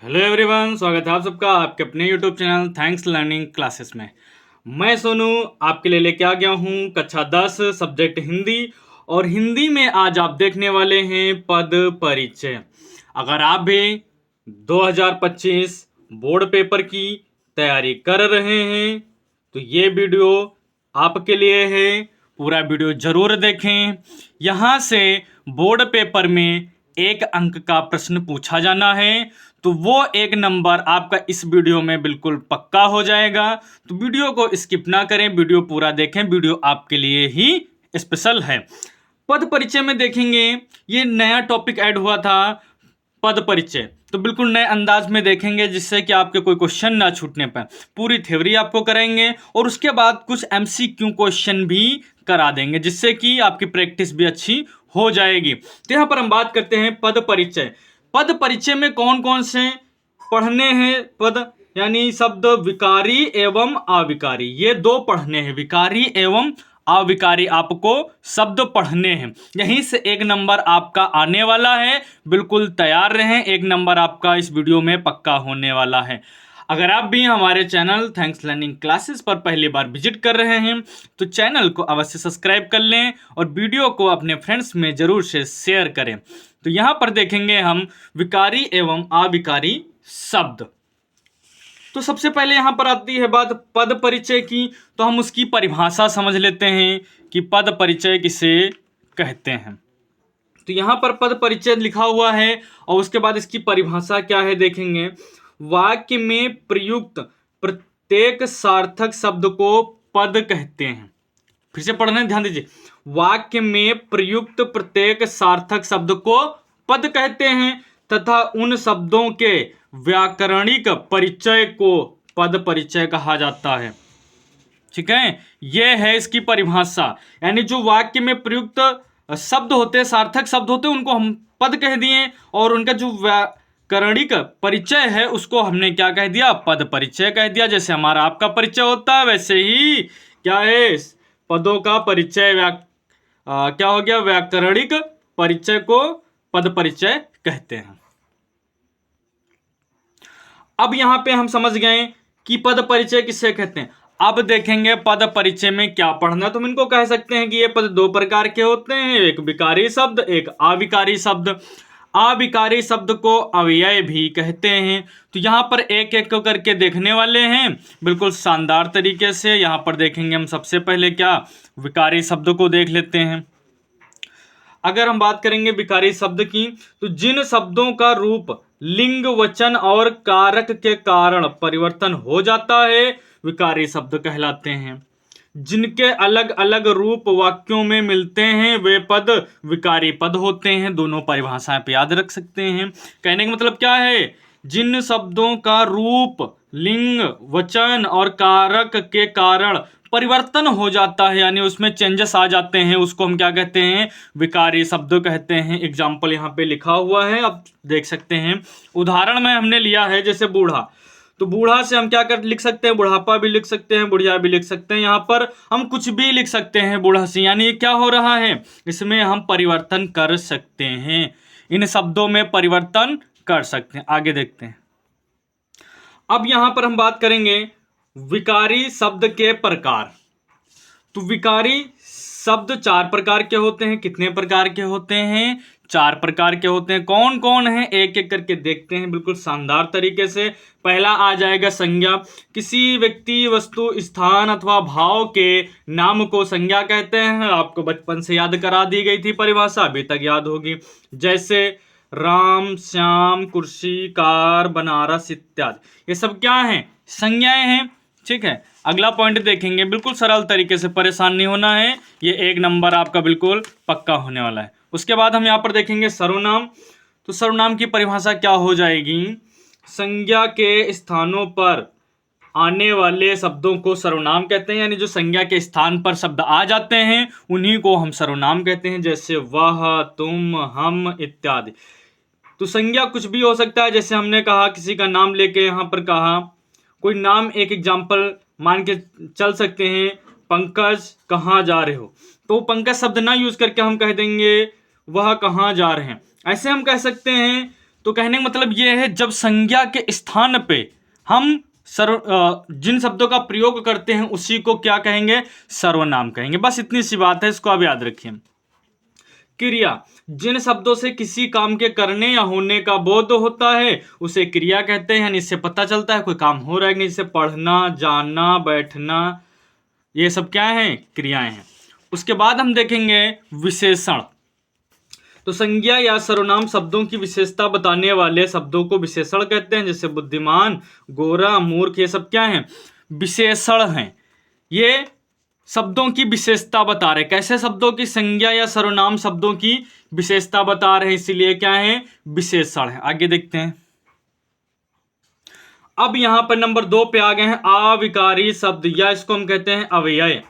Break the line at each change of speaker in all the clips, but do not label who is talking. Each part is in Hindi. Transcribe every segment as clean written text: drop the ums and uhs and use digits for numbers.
हेलो एवरीवन, स्वागत है आप सबका आपके अपने YouTube channel thanks learning classes में। मैं सोनू आपके लिए लेके आ गया हूँ कक्षा 10 सब्जेक्ट हिंदी। और हिंदी में आज आप देखने वाले हैं पद परिचय। अगर आप भी 2025 बोर्ड पेपर की तैयारी कर रहे हैं तो ये वीडियो आपके लिए है। पूरा वीडियो जरूर देखें। यहाँ से बोर्ड पेपर में 1 अंक का प्रश्न पूछा जाना है, तो वो 1 नंबर आपका इस वीडियो में बिल्कुल पक्का हो जाएगा। तो वीडियो को स्किप ना करें, वीडियो पूरा देखें, वीडियो आपके लिए ही स्पेशल है। पद परिचय में देखेंगे, ये नया टॉपिक ऐड हुआ था पद परिचय, तो बिल्कुल नए अंदाज में देखेंगे जिससे कि आपके कोई क्वेश्चन ना छूटने पाए। पूरी थ्योरी आपको कराएंगे और उसके बाद कुछ MCQ क्वेश्चन भी करा देंगे जिससे कि आपकी प्रैक्टिस भी अच्छी हो जाएगी। तो यहाँ पर हम बात करते हैं पद परिचय। पद परिचय में कौन कौन से पढ़ने हैं पद, यानी शब्द विकारी एवं अविकारी, ये 2 पढ़ने हैं। विकारी एवं अविकारी आपको शब्द पढ़ने हैं। यहीं से 1 नंबर आपका आने वाला है, बिल्कुल तैयार रहें। 1 नंबर आपका इस वीडियो में पक्का होने वाला है। अगर आप भी हमारे चैनल थैंक्स लर्निंग क्लासेस पर पहली बार विजिट कर रहे हैं तो चैनल को अवश्य सब्सक्राइब कर लें और वीडियो को अपने फ्रेंड्स में जरूर से शेयर करें। तो यहाँ पर देखेंगे हम विकारी एवं अविकारी शब्द। तो सबसे पहले यहाँ पर आती है बात पद परिचय की, तो हम उसकी परिभाषा समझ लेते हैं कि पद परिचय किसे कहते हैं। तो यहाँ पर पद परिचय लिखा हुआ है और उसके बाद इसकी परिभाषा क्या है देखेंगे। वाक्य में प्रयुक्त प्रत्येक सार्थक शब्द को पद कहते हैं। फिर से पढ़ना ध्यान दीजिए। वाक्य में प्रयुक्त प्रत्येक सार्थक शब्द को पद कहते हैं तथा उन शब्दों के व्याकरणिक परिचय को पद परिचय कहा जाता है। ठीक है, यह है इसकी परिभाषा। यानी जो वाक्य में प्रयुक्त शब्द होते हैं, सार्थक शब्द होते हैं, उनको हम पद कह दिए और उनका जो व्याकरणिक परिचय है उसको हमने क्या कह दिया, पद परिचय कह दिया। जैसे हमारा आपका परिचय होता है वैसे ही क्या है, पदों का परिचय क्या हो गया, व्याकरणिक परिचय को पद परिचय कहते हैं। अब यहां पे हम समझ गए कि पद परिचय किसे कहते हैं। अब देखेंगे पद परिचय में क्या पढ़ना। तो हम इनको कह सकते हैं कि ये पद 2 प्रकार के होते हैं, एक विकारी शब्द, एक अविकारी शब्द। अविकारी शब्द को अव्यय भी कहते हैं। तो यहाँ पर एक एक करके देखने वाले हैं बिल्कुल शानदार तरीके से। यहाँ पर देखेंगे हम सबसे पहले क्या, विकारी शब्द को देख लेते हैं। अगर हम बात करेंगे विकारी शब्द की, तो जिन शब्दों का रूप लिंग, वचन और कारक के कारण परिवर्तन हो जाता है विकारी शब्द कहलाते हैं। जिनके अलग अलग रूप वाक्यों में मिलते हैं वे पद विकारी पद होते हैं। दोनों परिभाषाएं पे याद रख सकते हैं। कहने का मतलब क्या है, जिन शब्दों का रूप लिंग, वचन और कारक के कारण परिवर्तन हो जाता है, यानी उसमें चेंजेस आ जाते हैं, उसको हम क्या कहते हैं, विकारी शब्द कहते हैं। एग्जाम्पल यहाँ पे लिखा हुआ है, आप देख सकते हैं। उदाहरण में हमने लिया है जैसे बूढ़ा, तो बूढ़ा से हम क्या कर लिख सकते हैं, बुढ़ापा भी लिख सकते हैं, बुढ़िया भी लिख सकते हैं। यहाँ पर हम कुछ भी लिख सकते हैं बूढ़ा से, यानी क्या हो रहा है, इसमें हम परिवर्तन कर सकते हैं, इन शब्दों में परिवर्तन कर सकते हैं। आगे देखते हैं। अब यहां पर हम बात करेंगे विकारी शब्द के प्रकार। तो विकारी शब्द 4 प्रकार के होते हैं। कितने प्रकार के होते हैं, 4 प्रकार के होते हैं। कौन कौन है एक एक करके देखते हैं बिल्कुल शानदार तरीके से। पहला आ जाएगा संज्ञा। किसी व्यक्ति, वस्तु, स्थान अथवा भाव के नाम को संज्ञा कहते हैं। आपको बचपन से याद करा दी गई थी परिभाषा, अभी तक याद होगी। जैसे राम, श्याम, कुर्सी, कार, बनारस इत्यादि, ये सब क्या हैं, संज्ञाएं हैं। ठीक है, अगला पॉइंट देखेंगे, बिल्कुल सरल तरीके से, परेशान नहीं होना है, ये 1 नंबर आपका बिल्कुल पक्का होने वाला है। उसके बाद हम यहाँ पर देखेंगे सर्वनाम। तो सर्वनाम की परिभाषा क्या हो जाएगी, संज्ञा के स्थानों पर आने वाले शब्दों को सर्वनाम कहते हैं। यानी जो संज्ञा के स्थान पर शब्द आ जाते हैं उन्हीं को हम सर्वनाम कहते हैं। जैसे वह, तुम, हम इत्यादि। तो संज्ञा कुछ भी हो सकता है, जैसे हमने कहा किसी का नाम लेके यहाँ पर कहा, कोई नाम, एक एग्जाम्पल मान के चल सकते हैं, पंकज कहाँ जा रहे हो, तो पंकज शब्द ना यूज करके हम कह देंगे वह कहाँ जा रहे हैं, ऐसे हम कह सकते हैं। तो कहने का मतलब ये है जब संज्ञा के स्थान पे हम जिन शब्दों का प्रयोग करते हैं उसी को क्या कहेंगे, सर्वनाम कहेंगे। बस इतनी सी बात है, इसको आप याद रखिए। क्रिया, जिन शब्दों से किसी काम के करने या होने का बोध होता है उसे क्रिया कहते हैं, यानी इससे पता चलता है कोई काम हो रहा है कि नहीं। जैसे पढ़ना, जाना, बैठना, ये सब क्या है, क्रियाएं हैं। उसके बाद हम देखेंगे विशेषण। तो संज्ञा या सर्वनाम शब्दों की विशेषता बताने वाले शब्दों को विशेषण कहते हैं। जैसे बुद्धिमान, गोरा, मूर्ख, ये सब क्या हैं, विशेषण हैं। ये शब्दों की विशेषता बता रहे, कैसे शब्दों की, संज्ञा या सर्वनाम शब्दों की विशेषता बता रहे हैं, इसीलिए क्या है, विशेषण है। आगे देखते हैं। अब यहां पर नंबर 2 पे आ गए हैं अविकारी शब्द, या इसको हम कहते हैं अव्यय।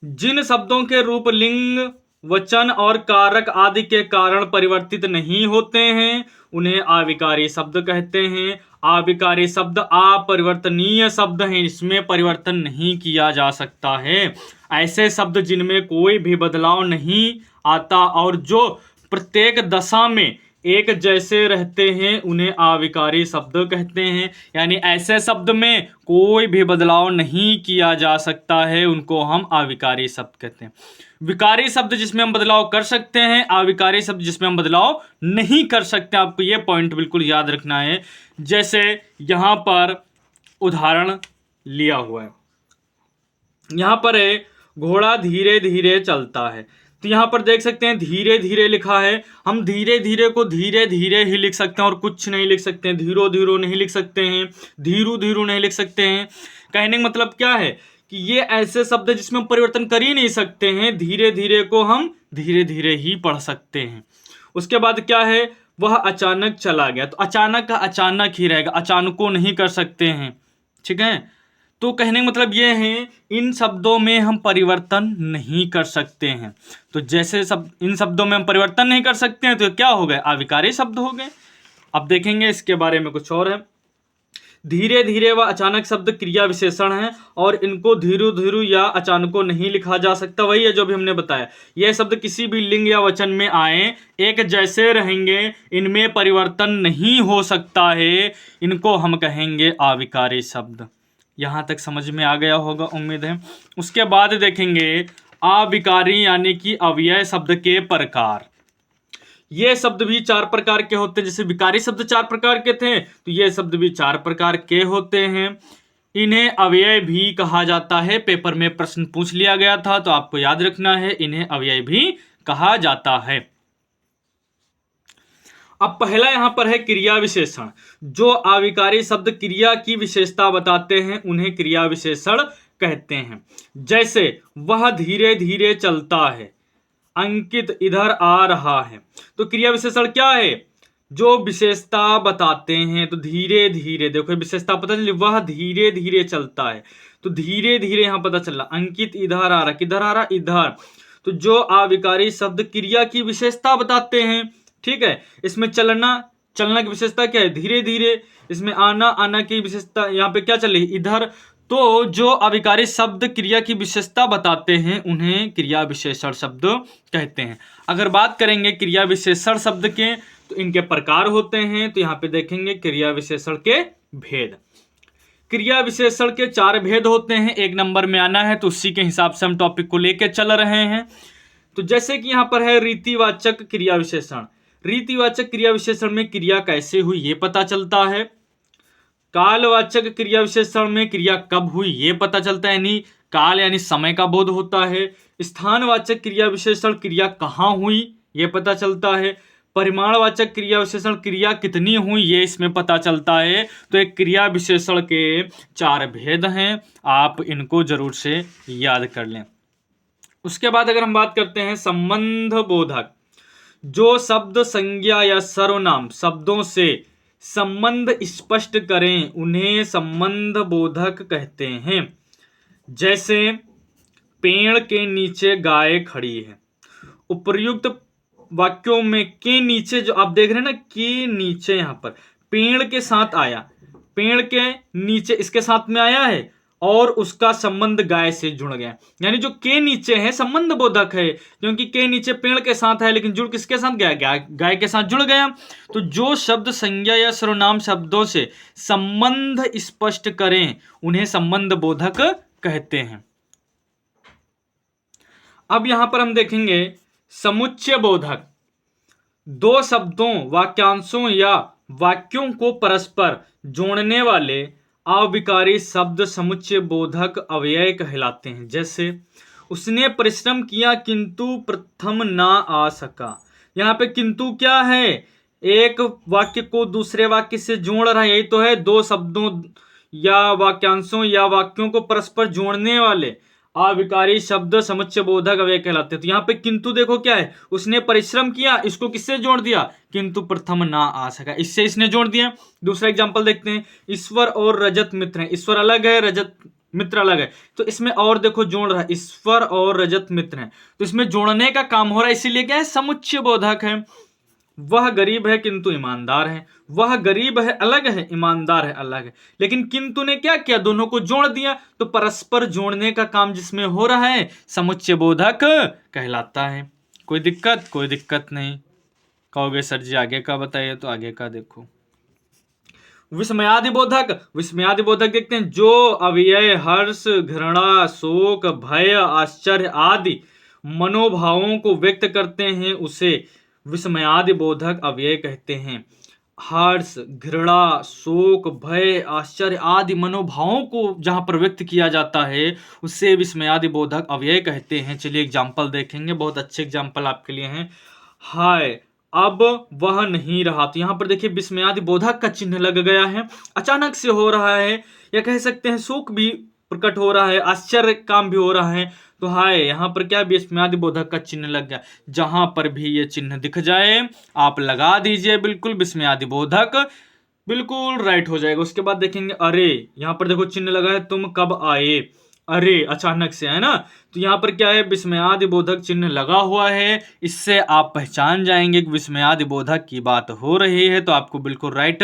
जिन शब्दों के रूप लिंग, वचन और कारक आदि के कारण परिवर्तित नहीं होते हैं उन्हें अविकारी शब्द कहते हैं। अविकारी शब्द अपरिवर्तनीय शब्द हैं, इसमें परिवर्तन नहीं किया जा सकता है। ऐसे शब्द जिनमें कोई भी बदलाव नहीं आता और जो प्रत्येक दशा में एक जैसे रहते हैं उन्हें अविकारी शब्द कहते हैं। यानी ऐसे शब्द में कोई भी बदलाव नहीं किया जा सकता है, उनको हम अविकारी शब्द कहते हैं। विकारी शब्द जिसमें हम बदलाव कर सकते हैं, अविकारी शब्द जिसमें हम बदलाव नहीं कर सकते। आपको ये पॉइंट बिल्कुल याद रखना है। जैसे यहां पर उदाहरण लिया हुआ है, यहां पर है घोड़ा धीरे धीरे चलता है। तो यहां पर देख सकते हैं धीरे धीरे लिखा है। हम धीरे धीरे को धीरे धीरे ही लिख सकते हैं और कुछ नहीं लिख सकते हैं। धीरो धीरो नहीं लिख सकते हैं, धीरू धीरू नहीं लिख सकते हैं। कहने का मतलब क्या है कि ये ऐसे शब्द है जिसमें हम परिवर्तन कर ही नहीं सकते हैं। धीरे धीरे को हम धीरे धीरे ही पढ़ सकते हैं। उसके बाद क्या है, वह अचानक चला गया। तो अचानक का अचानक ही रहेगा, अचानक को नहीं कर सकते हैं, ठीक है। तो कहने का मतलब ये है इन शब्दों में हम परिवर्तन नहीं कर सकते हैं। तो जैसे इन शब्दों में हम परिवर्तन नहीं कर सकते हैं तो क्या हो गए, अविकारी शब्द हो गए। अब देखेंगे इसके बारे में कुछ और है। धीरे धीरे व अचानक शब्द क्रिया विशेषण हैं और इनको धीरू धीरू या अचानक को नहीं लिखा जा सकता। वही है जो भी हमने बताया। यह शब्द किसी भी लिंग या वचन में आए एक जैसे रहेंगे, इनमें परिवर्तन नहीं हो सकता है, इनको हम कहेंगे अविकारी शब्द। यहां तक समझ में आ गया होगा उम्मीद है। उसके बाद देखेंगे अविकारी यानी कि अव्यय शब्द के प्रकार। ये शब्द भी 4 प्रकार के होते हैं। जैसे विकारी शब्द 4 प्रकार के थे तो ये शब्द भी 4 प्रकार के होते हैं। इन्हें अव्यय भी कहा जाता है। पेपर में प्रश्न पूछ लिया गया था तो आपको याद रखना है, इन्हें अव्यय भी कहा जाता है। अब पहला यहां पर है क्रिया विशेषण। जो अविकारी शब्द क्रिया की विशेषता बताते हैं उन्हें क्रिया विशेषण कहते हैं। जैसे वह धीरे धीरे चलता है, अंकित इधर आ रहा है। तो क्रिया विशेषण क्या है, जो विशेषता बताते हैं। तो धीरे धीरे देखो विशेषता पता चली, वह धीरे धीरे चलता है तो धीरे धीरे यहां पता चला। अंकित इधर आ रहा, किधर आ रहा, इधर। तो जो अविकारी शब्द क्रिया की विशेषता बताते हैं, ठीक है। इसमें चलना की विशेषता क्या है, धीरे धीरे। इसमें आना की विशेषता यहाँ पे क्या चले, इधर। तो जो अविकारी शब्द क्रिया की विशेषता बताते हैं उन्हें क्रिया विशेषण शब्द कहते हैं। अगर बात करेंगे क्रिया विशेषण शब्द के तो इनके प्रकार होते हैं। तो यहाँ पे देखेंगे क्रिया विशेषण के भेद। क्रिया विशेषण के 4 भेद होते हैं। 1 नंबर में आना है तो उसी के हिसाब से हम टॉपिक को लेके चल रहे हैं। तो जैसे कि यहाँ पर है रीतिवाचक क्रिया विशेषण। रीतिवाचक क्रिया विशेषण में क्रिया कैसे हुई ये पता चलता है। कालवाचक क्रिया विशेषण में क्रिया कब हुई ये पता चलता है, यानी काल यानी समय का बोध होता है। स्थानवाचक क्रिया विशेषण क्रिया कहाँ हुई ये पता चलता है। परिमाणवाचक क्रिया विशेषण क्रिया कितनी हुई ये इसमें पता चलता है। तो एक क्रिया विशेषण के 4 भेद हैं, आप इनको जरूर से याद कर लें। उसके बाद अगर हम बात करते हैं संबंध बोधक, जो शब्द संज्ञा या सर्वनाम शब्दों से संबंध स्पष्ट करें उन्हें संबंध बोधक कहते हैं। जैसे पेड़ के नीचे गाय खड़ी है। उपर्युक्त वाक्यों में के नीचे, जो आप देख रहे हैं ना, के नीचे, यहां पर पेड़ के साथ आया, पेड़ के नीचे इसके साथ में आया है और उसका संबंध गाय से जुड़ गया। यानी जो के नीचे है संबंध बोधक है, क्योंकि के नीचे पेड़ के साथ है, लेकिन जुड़ किसके साथ गया? गाय के साथ जुड़ गया। तो जो शब्द संज्ञा या सर्वनाम शब्दों से संबंध स्पष्ट करें उन्हें संबंध बोधक कहते हैं। अब यहां पर हम देखेंगे समुच्चय बोधक। दो शब्दों, वाक्यांशों या वाक्यों को परस्पर जोड़ने वाले अविकारी शब्द समुच्चय बोधक अव्यय कहलाते हैं। जैसे उसने परिश्रम किया किंतु प्रथम ना आ सका। यहां पे किंतु क्या है? एक वाक्य को दूसरे वाक्य से जोड़ रहा है, यही तो है। दो शब्दों या वाक्यांशों या वाक्यों को परस्पर जोड़ने वाले अविकारी शब्द समुच्चय बोधक अव्यय कहलाते हैं। तो यहाँ पे किंतु देखो क्या है, उसने परिश्रम किया, इसको किससे जोड़ दिया? किंतु प्रथम ना आ सका, इससे इसने जोड़ दिया। दूसरा एग्जांपल देखते हैं, ईश्वर और रजत मित्र हैं। ईश्वर अलग है, रजत मित्र अलग है, तो इसमें और देखो जोड़ रहा है, ईश्वर और रजत मित्र हैं, तो इसमें जोड़ने का काम हो रहा है, इसीलिए क्या है? समुच्चय बोधक है। वह गरीब है किंतु ईमानदार है। वह गरीब है अलग है, ईमानदार है अलग है, लेकिन किंतु ने क्या किया? दोनों को जोड़ दिया। तो परस्पर जोड़ने का काम जिसमें हो रहा है समुच्चय बोधक कहलाता है। कोई दिक्कत? कोई दिक्कत नहीं। कहोगे सर जी आगे का बताइए, तो आगे का देखो। विस्मयादि बोधक। विस्मयादि बोधक देखते हैं, जो अव्यय हर्ष, घृणा, शोक, भय, आश्चर्य आदि मनोभावों को व्यक्त करते हैं उसे विस्मयादि बोधक अव्यय कहते हैं। हर्ष, घृणा, शोक, भय, आश्चर्य आदि मनोभावों को जहां पर व्यक्त किया जाता है उसे विस्मयादि बोधक अव्यय कहते हैं। चलिए एग्जाम्पल देखेंगे, बहुत अच्छे एग्जाम्पल आपके लिए हैं। हाय, अब वह नहीं रहा। तो यहां पर देखिए विस्मयादि बोधक का चिन्ह लग गया है, अचानक से हो रहा है, या कह सकते हैं शोक भी प्रकट हो रहा है, आश्चर्य काम भी हो रहा है। तो हाय, यहां पर क्या? विस्मयादि बोधक का चिन्ह लग गया। जहां पर भी ये चिन्ह दिख जाए आप लगा दीजिए बिल्कुल विस्मयादि बोधक, बिल्कुल राइट हो जाएगा। उसके बाद देखेंगे अरे, यहां पर देखो चिन्ह लगा है, तुम कब आए? अरे, अचानक से, है ना? तो यहां पर क्या है? विस्मयादि बोधक चिन्ह लगा हुआ है, इससे आप पहचान जाएंगे कि विस्मयादि बोधक की बात हो रही है, तो आपको बिल्कुल राइट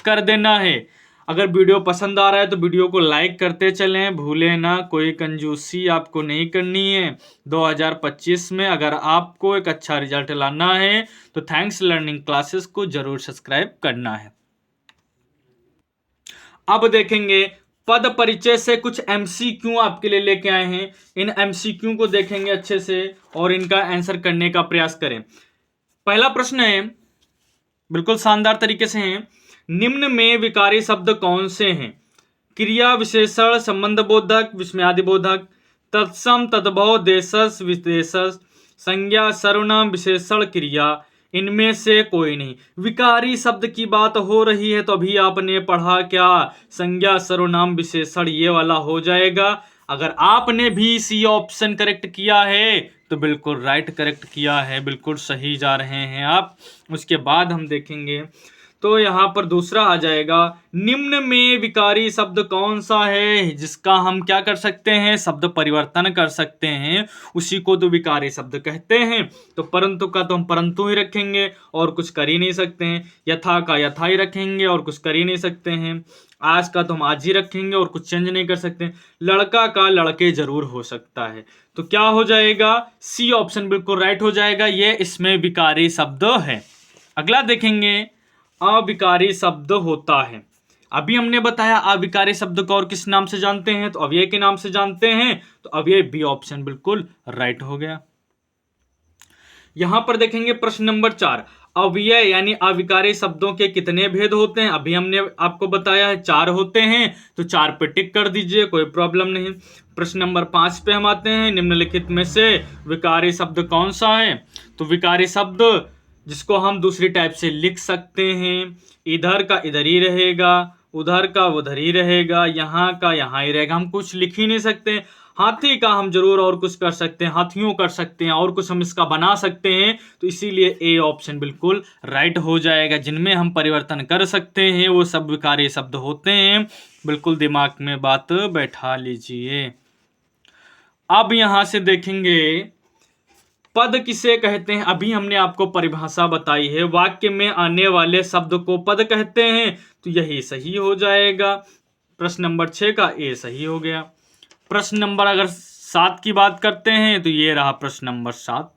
कर देना है। अगर वीडियो पसंद आ रहा है तो वीडियो को लाइक करते चलें, भूलें ना, कोई कंजूसी आपको नहीं करनी है। 2025 में अगर आपको एक अच्छा रिजल्ट लाना है तो थैंक्स लर्निंग क्लासेस को जरूर सब्सक्राइब करना है। अब देखेंगे पद परिचय से कुछ एमसीक्यू आपके लिए लेके आए हैं। इन एमसीक्यू को देखेंगे अच्छे से और इनका आंसर करने का प्रयास करें। पहला प्रश्न है, बिल्कुल शानदार तरीके से है, निम्न में विकारी शब्द कौन से हैं? क्रिया, विशेषण, संबंध बोधक, विस्मयादि बोधक, तत्सम, तद्भव, देशस, विशेषस, संज्ञा, सर्वनाम, विशेषण, क्रिया। इनमें से कोई नहीं। विकारी शब्द की बात हो रही है तो अभी आपने पढ़ा क्या? संज्ञा, सर्वनाम, विशेषण, ये वाला हो जाएगा। अगर आपने भी सी ऑप्शन करेक्ट किया है तो बिल्कुल राइट करेक्ट किया है, बिल्कुल सही जा रहे हैं आप। उसके बाद हम देखेंगे तो यहाँ पर दूसरा आ जाएगा, निम्न में विकारी शब्द कौन सा है जिसका हम क्या कर सकते हैं? शब्द परिवर्तन कर सकते हैं, उसी को तो विकारी शब्द कहते हैं। तो परंतु का तो हम परंतु ही रखेंगे और कुछ कर ही नहीं सकते हैं। यथा का यथा ही रखेंगे और कुछ कर ही नहीं सकते हैं। आज का तो हम आज ही रखेंगे और कुछ चेंज नहीं कर सकते। लड़का का लड़के जरूर हो सकता है। तो क्या हो जाएगा? सी ऑप्शन बिल्कुल राइट हो जाएगा, ये इसमें विकारी शब्द है। अगला देखेंगे, अविकारी शब्द होता है। अभी हमने बताया अविकारी शब्द को और किस नाम से जानते हैं? तो अव्यय के नाम से जानते हैं। तो अव्यय बी ऑप्शन बिल्कुल राइट हो गया। यहां पर देखेंगे प्रश्न नंबर 4, अव्यय यानी अविकारी शब्दों के कितने भेद होते हैं? अभी हमने आपको बताया है 4 होते हैं, तो 4 पे टिक कर दीजिए, कोई प्रॉब्लम नहीं। प्रश्न नंबर 5 पे हम आते हैं, निम्नलिखित में से विकारी शब्द कौन सा है? तो विकारी शब्द जिसको हम दूसरी टाइप से लिख सकते हैं, इधर का इधर ही रहेगा, उधर का उधर ही रहेगा, यहाँ का यहाँ ही रहेगा, हम कुछ लिख ही नहीं सकते। हाथी का हम जरूर और कुछ कर सकते हैं, हाथियों कर सकते हैं, और कुछ हम इसका बना सकते हैं। तो इसीलिए ए ऑप्शन बिल्कुल राइट हो जाएगा। जिनमें हम परिवर्तन कर सकते हैं वो सब विकारी शब्द होते हैं, बिल्कुल दिमाग में बात बैठा लीजिए। अब यहां से देखेंगे पद किसे कहते हैं? अभी हमने आपको परिभाषा बताई है, वाक्य में आने वाले शब्द को पद कहते हैं, तो यही सही हो जाएगा। प्रश्न नंबर 6 का ए सही हो गया। प्रश्न नंबर अगर 7 की बात करते हैं तो ये रहा प्रश्न नंबर 7।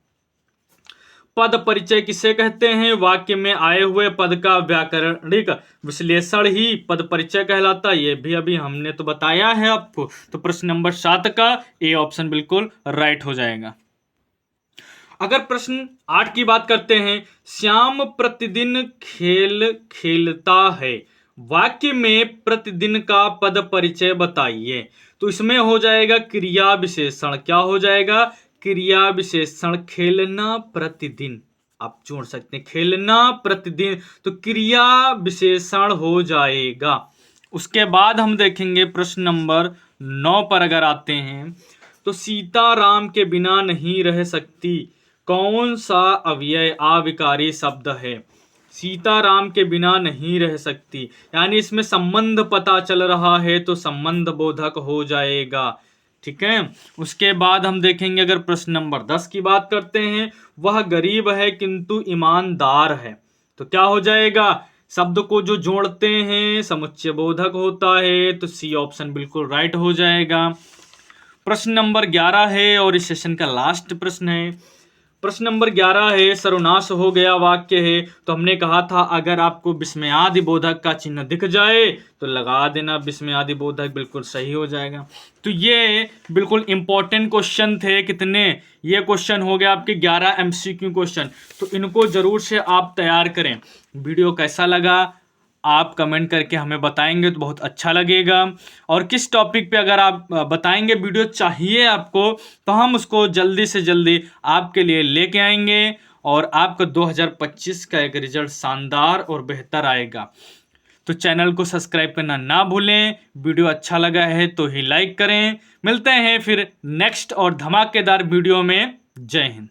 पद परिचय किसे कहते हैं? वाक्य में आए हुए पद का व्याकरणिक विश्लेषण ही पद परिचय कहलाता है। ये भी अभी हमने तो बताया है आपको। तो प्रश्न नंबर 7 का ए ऑप्शन बिल्कुल राइट हो जाएगा। अगर प्रश्न 8 की बात करते हैं, श्याम प्रतिदिन खेल खेलता है, वाक्य में प्रतिदिन का पद परिचय बताइए। तो इसमें हो जाएगा क्रिया विशेषण। क्या हो जाएगा? क्रिया विशेषण। खेलना प्रतिदिन, आप जोड़ सकते हैं खेलना प्रतिदिन, तो क्रिया विशेषण हो जाएगा। उसके बाद हम देखेंगे प्रश्न नंबर 9 पर अगर आते हैं, तो सीता राम के बिना नहीं रह सकती, कौन सा अव्यय अविकारी शब्द है? सीता राम के बिना नहीं रह सकती, यानी इसमें संबंध पता चल रहा है तो संबंध बोधक हो जाएगा। ठीक है। उसके बाद हम देखेंगे अगर प्रश्न नंबर 10 की बात करते हैं, वह गरीब है किंतु ईमानदार है, तो क्या हो जाएगा? शब्द को जो जोड़ते हैं समुच्चय बोधक होता है, तो सी ऑप्शन बिल्कुल राइट हो जाएगा। प्रश्न नंबर 11 है और इस सेशन का लास्ट प्रश्न है। प्रश्न नंबर 11 है, सर्वनाश हो गया वाक्य है। तो हमने कहा था अगर आपको विस्मयादि बोधक का चिन्ह दिख जाए तो लगा देना, विस्मयादि बोधक बिल्कुल सही हो जाएगा। तो ये बिल्कुल इंपॉर्टेंट क्वेश्चन थे। कितने? ये क्वेश्चन हो गया आपके 11 MCQ क्वेश्चन। तो इनको जरूर से आप तैयार करें। वीडियो कैसा लगा आप कमेंट करके हमें बताएंगे तो बहुत अच्छा लगेगा। और किस टॉपिक पे अगर आप बताएंगे वीडियो चाहिए आपको, तो हम उसको जल्दी से जल्दी आपके लिए लेके आएंगे और आपका 2025 का एक रिजल्ट शानदार और बेहतर आएगा। तो चैनल को सब्सक्राइब करना ना भूलें। वीडियो अच्छा लगा है तो ही लाइक करें। मिलते हैं फिर नेक्स्ट और धमाकेदार वीडियो में। जय हिंद।